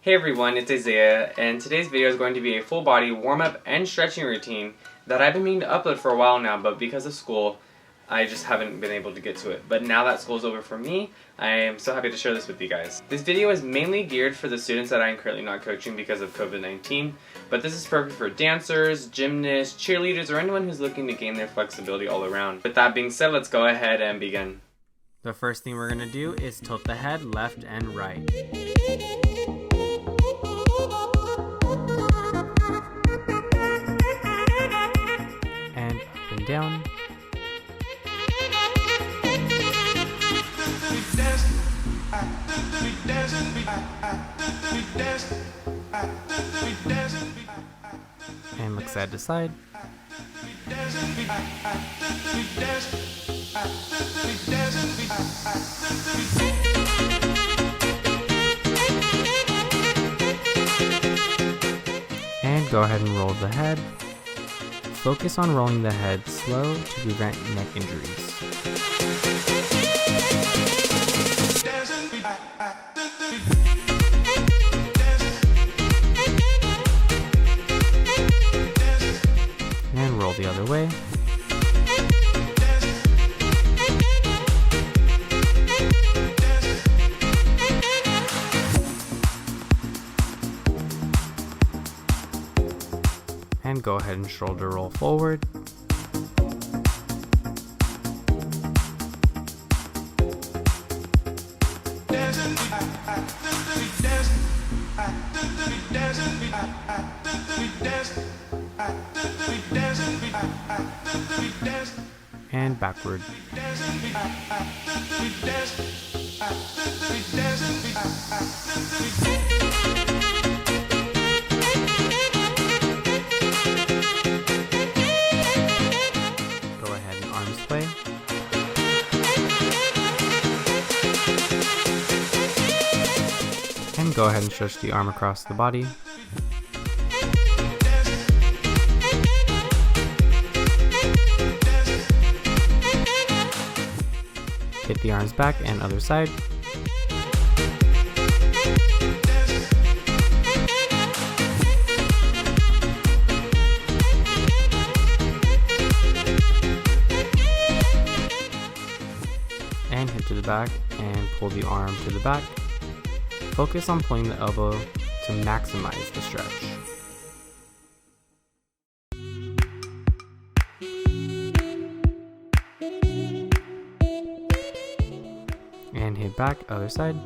Hey everyone, it's Isaiah, and today's video is going to be a full body warm-up and stretching routine that I've been meaning to upload for a while now, but because of school, I just haven't been able to get to it. But now that school's over for me, I am so happy to share this with you guys. This video is mainly geared for the students that I am currently not coaching because of COVID-19, but this is perfect for dancers, gymnasts, cheerleaders, or anyone who's looking to gain their flexibility all around. With that being said, let's go ahead and begin. The first thing we're going to do is tilt the head left and right. And up and down. And look side to side. And go ahead and roll the head. Focus on rolling the head slow to prevent neck injuries. And roll the other way. And go ahead and shoulder roll forward. And backward. Go ahead and arm sway. And go ahead and stretch the arm across the body. Hit the arms back and other side. And hit to the back and pull the arm to the back. Focus on pulling the elbow to maximize the stretch. And hit back, other side.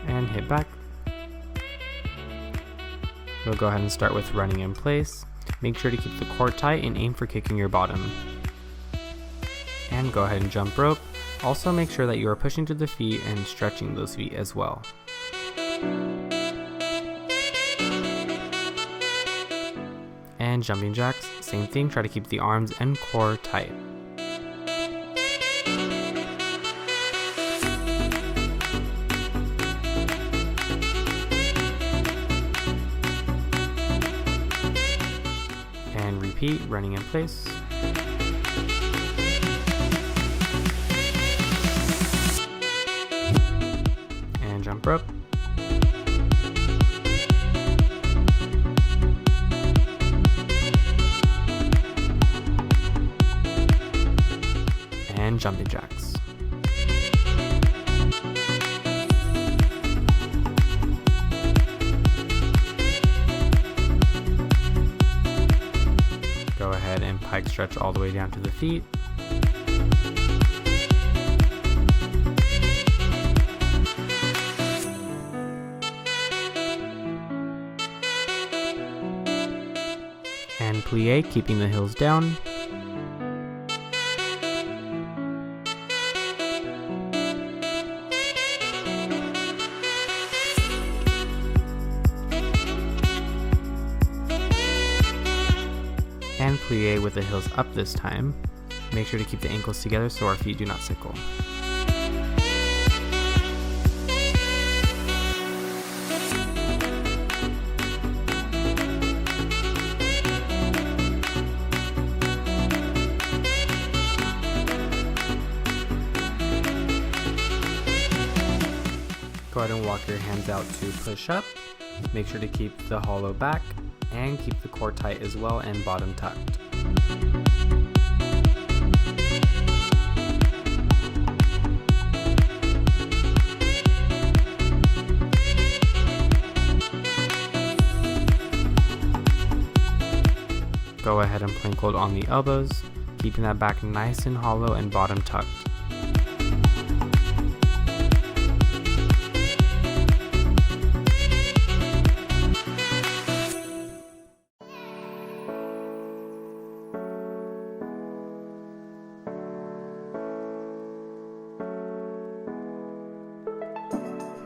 And hit back. We'll go ahead and start with running in place. Make sure to keep the core tight and aim for kicking your bottom. And go ahead and jump rope. Also make sure that you are pushing to the feet and stretching those feet as well. And jumping jacks, same thing, try to keep the arms and core tight. And repeat, running in place. And jump rope. And jumping jacks. Go ahead and pike stretch all the way down to the feet. And plie, keeping the heels down. And plie with the heels up this time. Make sure to keep the ankles together so our feet do not sickle. go ahead and walk your hands out to push up. Make sure to keep the hollow back and keep the core tight as well and bottom tucked. Go ahead and plank hold on the elbows, keeping that back nice and hollow and bottom tucked.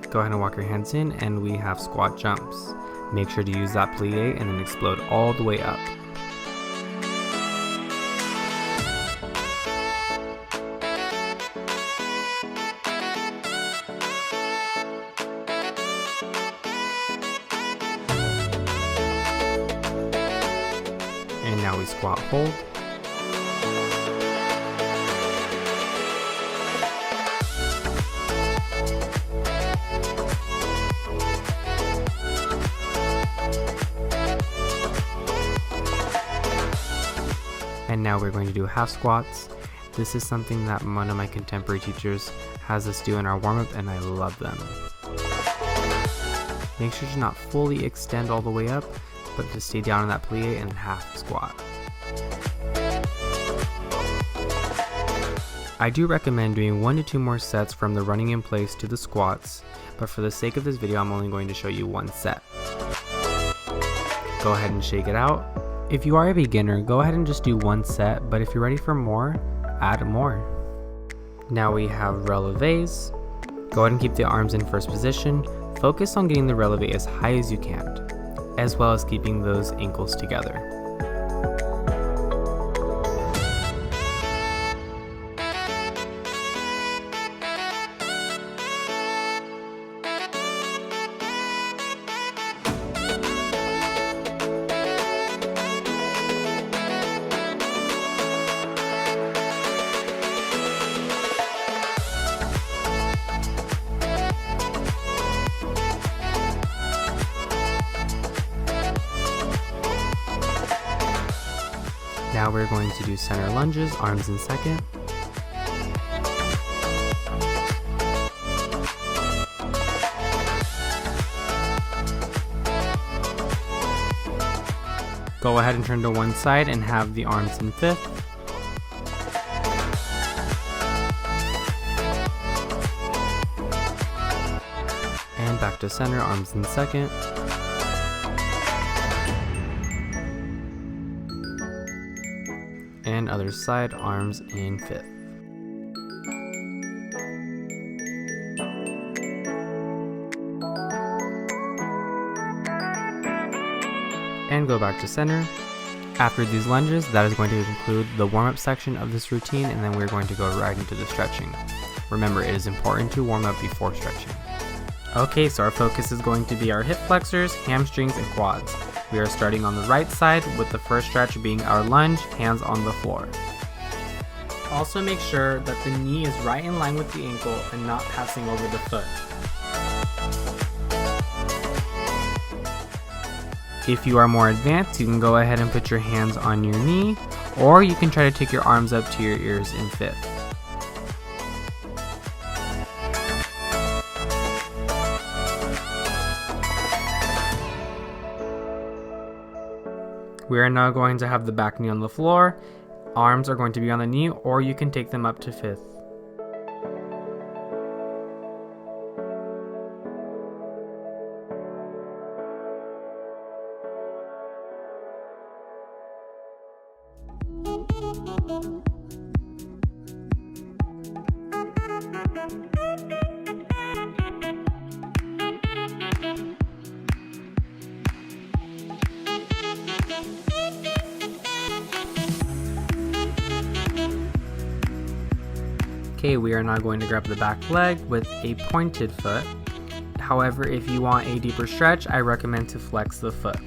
Go ahead and walk your hands in, and we have squat jumps. Make sure to use that plie and then explode all the way up. And now we squat hold. And now we're going to do half squats. This is something that one of my contemporary teachers has us do in our warm-up, and I love them. Make sure to not fully extend all the way up, but to stay down in that plie and half squat. I do recommend doing 1 to 2 more sets from the running in place to the squats, but for the sake of this video, I'm only going to show you 1 set. Go ahead and shake it out. If you are a beginner, go ahead and just do 1 set, but if you're ready for more, add more. Now we have releves. Go ahead and keep the arms in first position. Focus on getting the releve as high as you can, as well as keeping those ankles together. Now we're going to do center lunges, arms in second. Go ahead and turn to one side and have the arms in fifth. And back to center, arms in second. And other side, arms in fifth. And go back to center. After these lunges, that is going to conclude the warm-up section of this routine, and then we're going to go right into the stretching. Remember, it is important to warm up before stretching. Okay, so our focus is going to be our hip flexors, hamstrings, and quads. We are starting on the right side with the first stretch being our lunge, hands on the floor. Also make sure that the knee is right in line with the ankle and not passing over the foot. If you are more advanced, you can go ahead and put your hands on your knee, or you can try to take your arms up to your ears in fifth. We are now going to have the back knee on the floor. Arms are going to be on the knee, or you can take them up to fifth. Okay, we are now going to grab the back leg with a pointed foot. However, if you want a deeper stretch, I recommend to flex the foot.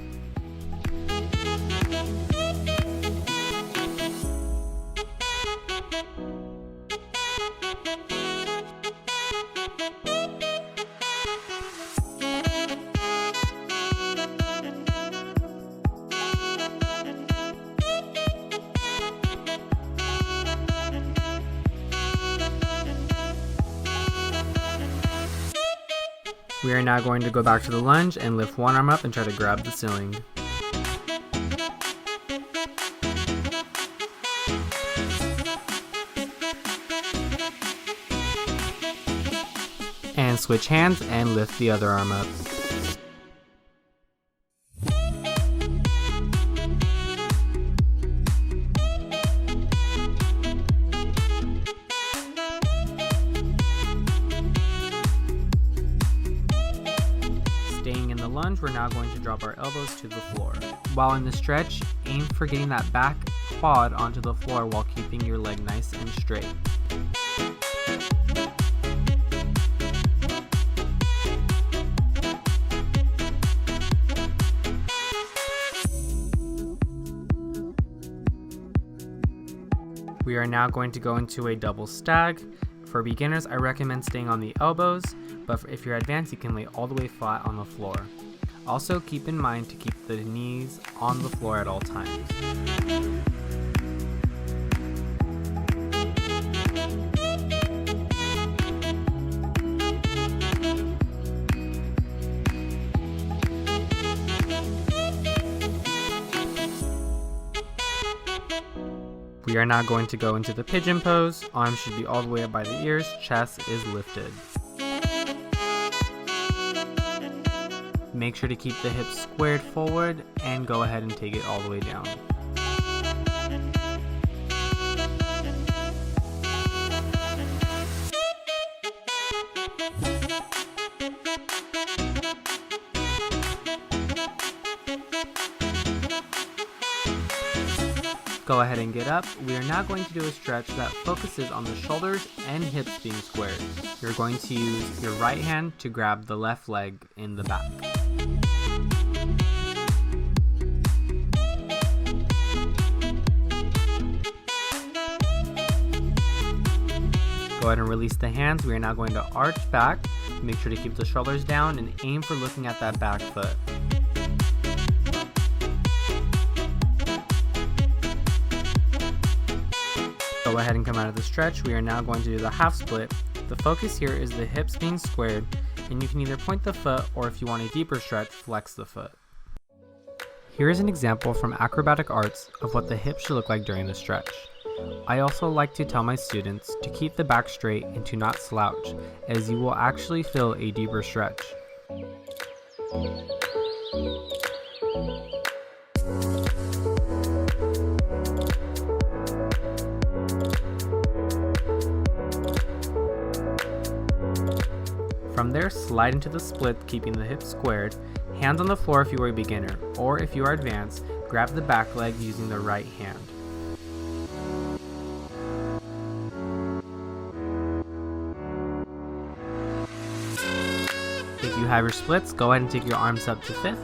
We are now going to go back to the lunge and lift one arm up and try to grab the ceiling. And switch hands and lift the other arm up. Staying in the lunge, we're now going to drop our elbows to the floor. While in the stretch, aim for getting that back quad onto the floor while keeping your leg nice and straight. We are now going to go into a double stag. For beginners, I recommend staying on the elbows, but if you're advanced, you can lay all the way flat on the floor. Also, keep in mind to keep the knees on the floor at all times. We are now going to go into the pigeon pose. Arms should be all the way up by the ears, chest is lifted. Make sure to keep the hips squared forward and go ahead and take it all the way down. Go ahead and get up. We are now going to do a stretch that focuses on the shoulders and hips being squared. You're going to use your right hand to grab the left leg in the back. Go ahead and release the hands. We are now going to arch back. Make sure to keep the shoulders down and aim for looking at that back foot. Go ahead and come out of the stretch. We are now going to do the half split. The focus here is the hips being squared, and you can either point the foot or if you want a deeper stretch, flex the foot. Here is an example from acrobatic arts of what the hips should look like during the stretch. I also like to tell my students to keep the back straight and to not slouch, as you will actually feel a deeper stretch. From there, slide into the split, keeping the hips squared. Hands on the floor if you are a beginner, or if you are advanced, grab the back leg using the right hand. If you have your splits, go ahead and take your arms up to fifth.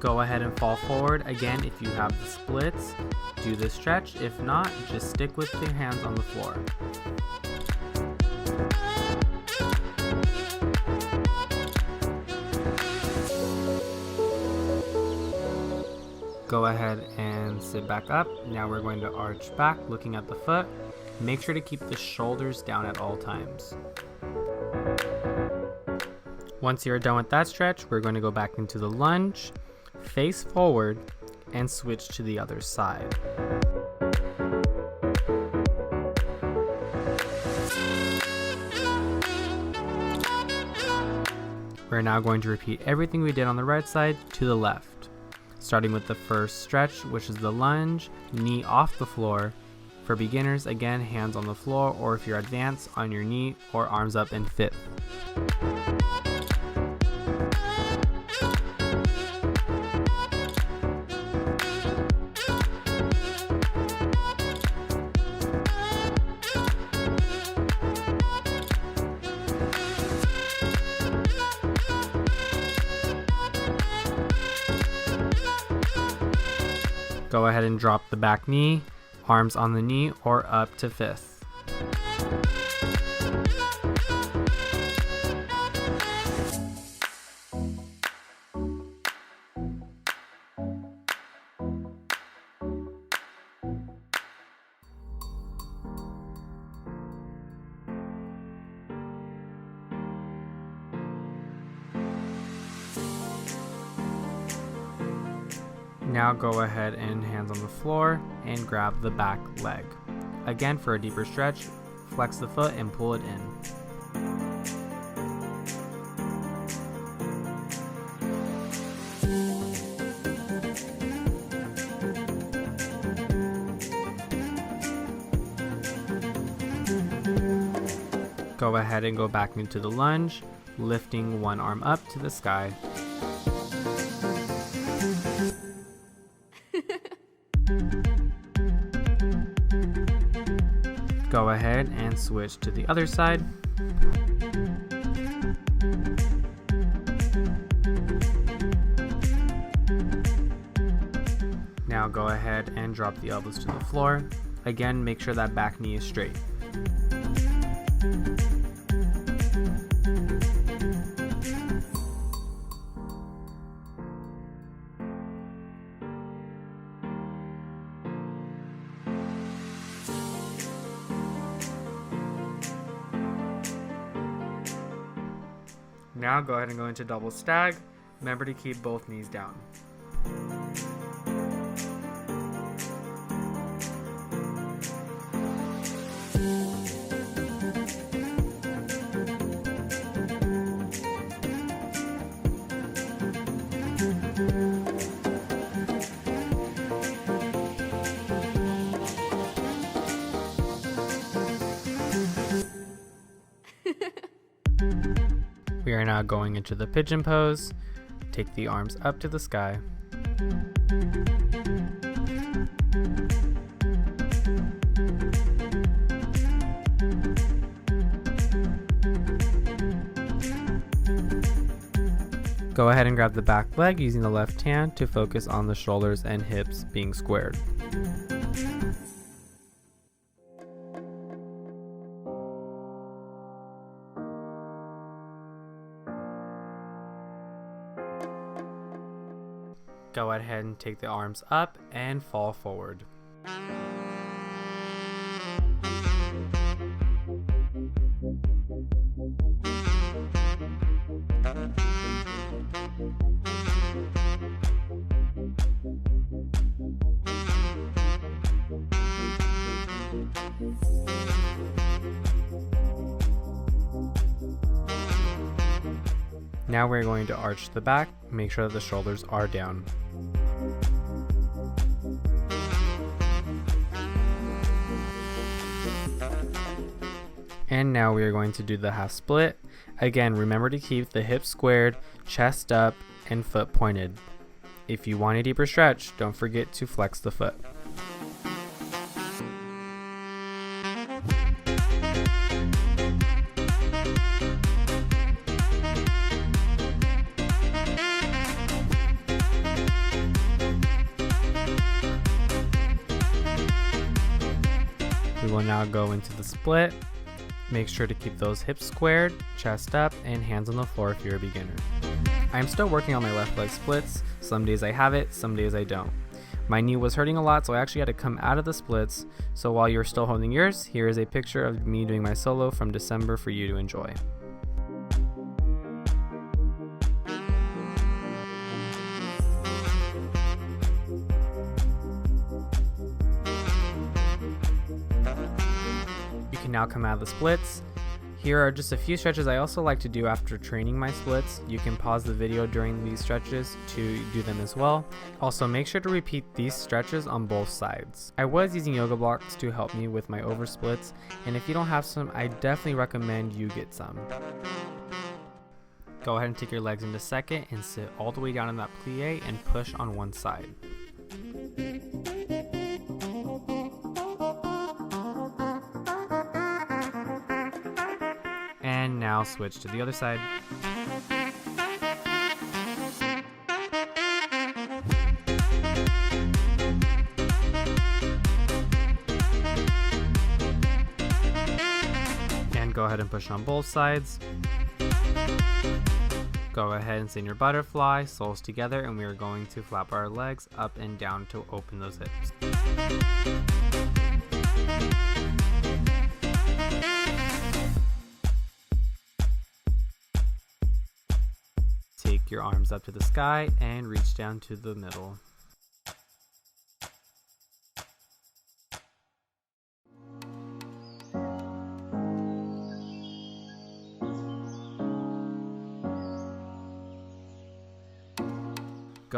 Go ahead and fall forward. Again, if you have the splits, do the stretch. If not, just stick with your hands on the floor. Go ahead and sit back up. Now we're going to arch back, looking at the foot. Make sure to keep the shoulders down at all times. Once you're done with that stretch, we're going to go back into the lunge, face forward, and switch to the other side. We're now going to repeat everything we did on the right side to the left, starting with the first stretch, which is the lunge, knee off the floor. For beginners, again, hands on the floor, or if you're advanced, on your knee or arms up in fifth. Go ahead and drop the back knee, arms on the knee or up to fifth. Now go ahead and hands on the floor and grab the back leg. Again, for a deeper stretch, flex the foot and pull it in. Go ahead and go back into the lunge, lifting one arm up to the sky. Go ahead and switch to the other side. Now go ahead and drop the elbows to the floor. Again, make sure that back knee is straight. Now go ahead and go into double stag. Remember to keep both knees down. We are now going into the pigeon pose. Take the arms up to the sky. Go ahead and grab the back leg using the left hand to focus on the shoulders and hips being squared. Go ahead and take the arms up and fall forward. Now we're going to arch the back, make sure that the shoulders are down. And now we are going to do the half split. Again, remember to keep the hips squared, chest up, and foot pointed. If you want a deeper stretch, don't forget to flex the foot. We will now go into the split. Make sure to keep those hips squared, chest up, and hands on the floor if you're a beginner. I'm still working on my left leg splits. Some days I have it, some days I don't. My knee was hurting a lot, so I actually had to come out of the splits. So while you're still holding yours, here is a picture of me doing my solo from December for you to enjoy. You can now come out of the splits. Here are just a few stretches I also like to do after training my splits. You can pause the video during these stretches to do them as well. Also, make sure to repeat these stretches on both sides. I was using yoga blocks to help me with my over splits, and if you don't have some, I definitely recommend you get some. Go ahead and take your legs into second and sit all the way down in that plie and push on one side. And now switch to the other side. And go ahead and push on both sides. Go ahead and sit in your butterfly, soles together, and we are going to flap our legs up and down to open those hips. Take your arms up to the sky and reach down to the middle.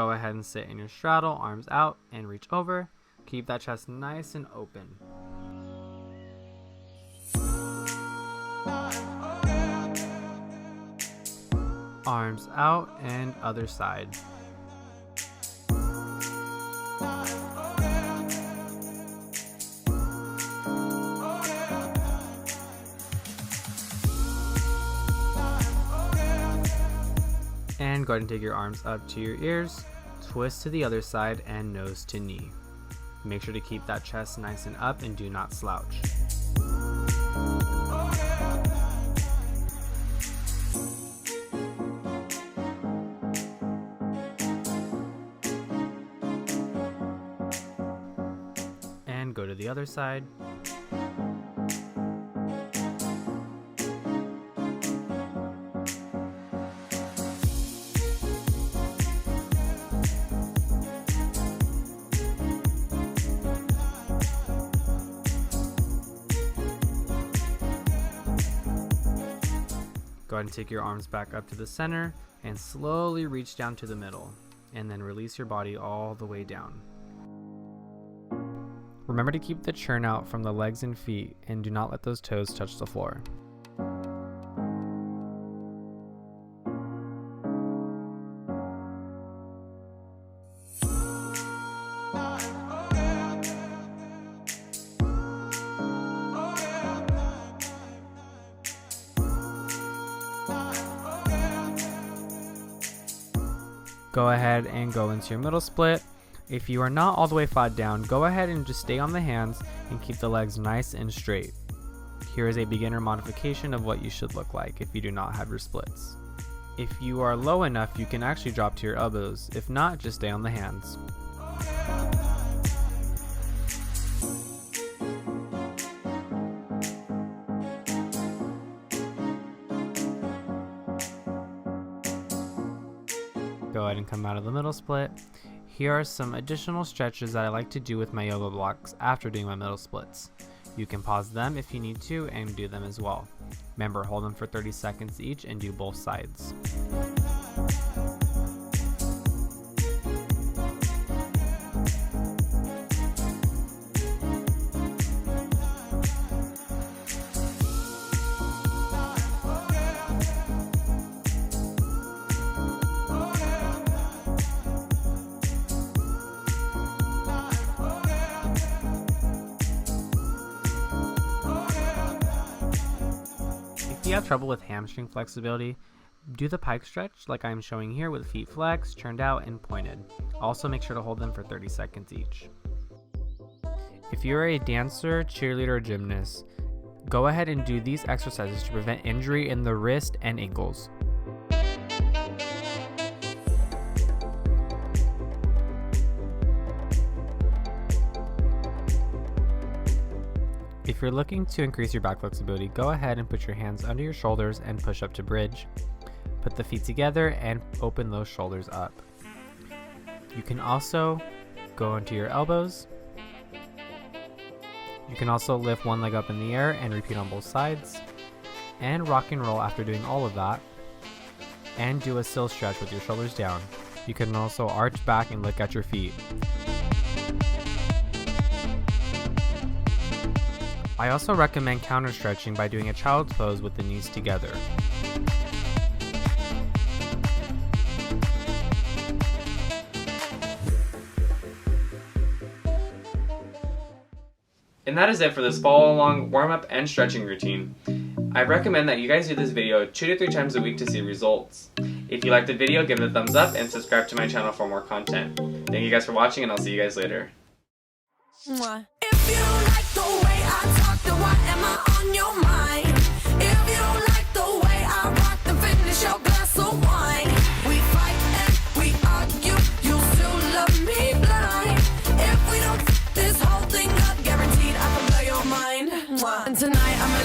Go ahead and sit in your straddle, arms out, and reach over. Keep that chest nice and open. Arms out and other side. And go ahead and take your arms up to your ears, twist to the other side, and nose to knee. Make sure to keep that chest nice and up and do not slouch. And go to the other side. Go ahead and take your arms back up to the center and slowly reach down to the middle, and then release your body all the way down. Remember to keep the churn out from the legs and feet, and do not let those toes touch the floor. Go ahead and go into your middle split. If you are not all the way flat down, go ahead and just stay on the hands and keep the legs nice and straight. Here is a beginner modification of what you should look like if you do not have your splits. If you are low enough, you can actually drop to your elbows. If not, just stay on the hands. Go ahead and come out of the middle split. Here are some additional stretches that I like to do with my yoga blocks after doing my middle splits. You can pause them if you need to and do them as well. Remember, hold them for 30 seconds each and do both sides. If you have trouble with hamstring flexibility, do the pike stretch like I'm showing here with feet flexed, turned out, and pointed. Also make sure to hold them for 30 seconds each. If you're a dancer, cheerleader, or gymnast, go ahead and do these exercises to prevent injury in the wrist and ankles. If you're looking to increase your back flexibility, go ahead and put your hands under your shoulders and push up to bridge. Put the feet together and open those shoulders up. You can also go into your elbows. You can also lift one leg up in the air and repeat on both sides. And rock and roll after doing all of that. And do a still stretch with your shoulders down. You can also arch back and look at your feet. I also recommend counter stretching by doing a child's pose with the knees together. And that is it for this follow along warm up and stretching routine. I recommend that you guys do this video 2 to 3 times a week to see results. If you liked the video, give it a thumbs up and subscribe to my channel for more content. Thank you guys for watching, and I'll see you guys later. Mwah. If you don't like the way I talk, then why am I on your mind? If you don't like the way I rock, then finish your glass of wine. We fight and we argue, you still love me blind. If we don't this whole thing up, guaranteed I can blow your mind. Mwah. And tonight I'm